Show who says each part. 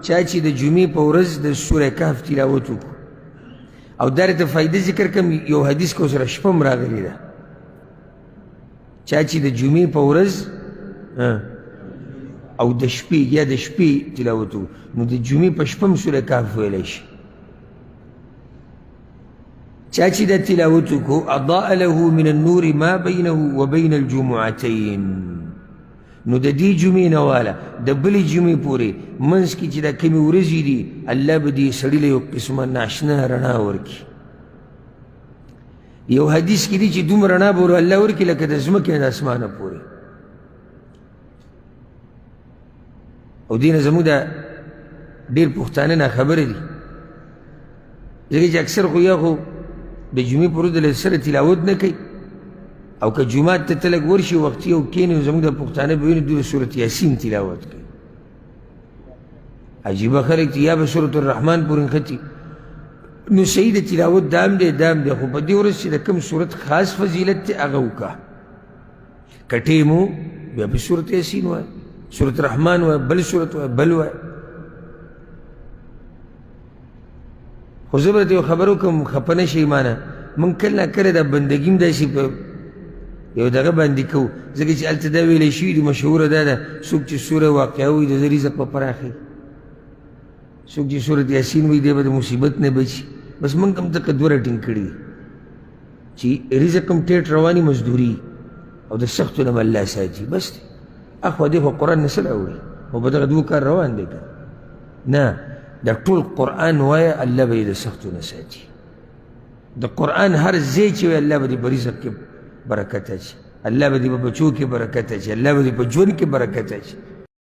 Speaker 1: چا چې د جمعې په ورځ د سوره کهف تلاوت وکړو او دا ته فایده ذکر کم یو حدیث کو سره شپه هم راغلی ده چا چې د جمعې په ورځ او د شپې یا د شپې تلاوت وکړو نو د جمعې په شپه هم سوره کهف ویلی شي چا چې دا تلاوت وکړو اضاء له من النور ما بینه وبین الجمعتین نو د دې جمعې نه واله د بلې جمعې پورې منځ کې چې دا کمې ورځې دي الله به دې سړي له یو قسمه ناشنا رڼا ورکړي یو حدیث کې دي چې دومره رڼا به الله ورکړي لکه د ځمکې نه د اسمانه پورې او دې نه زموږ دا ډېر پښتانه ناخبره دي ځکه چې اکثر خو یا خو د جمعې په ورځ د سره تلاوت نه کوي او که جمعات ته ته لږ ورشي وختي او کښېني نو زموږ د پښتانه به ویني دوی د سورت یاسین تلاوت کوي عجیبه خلک چې یا به سورت الرحمن پورې نښتي نو صحیح د تلاوت دام دی خو په دې ورځ چې د کوم سورت خاص فضیلت دی هغه وکړه که ټیم و بیا به سورت یاسین وایه سورت رحمان وایه بل سورت وایه بل وایه خو زه به درته یو خبر وکړم خفه نه شئ مانه موږ کله ناکله دا بندګي هم داسې په یو دغه باندې کوو ځکه چې هلته دا ویلی شوي دي مشهوره دا ده څوک چې سوره واقعه وایي د ده رزق به پراخوي څوک چې سورت یاسین وایي دی به د مصیبت نه بچي بس موږ هم دقه دوه راټینګ کړي دي چې رزق هم ټیټ رواني مزدوري او د سختو نه الله ساتي بس دی اخوا دی خو قرآن نه څه راوړي خو په دغه دوه کار روان دی که نه دا ټول قرآن وایه الله به یې د سختو نه ساتي د قرآن هر ځای چې وایي الله به دې په رزق کې برکت اچي الله به دې په بچو کې برکت اچي الله به دې په ژوند کې برکت اچي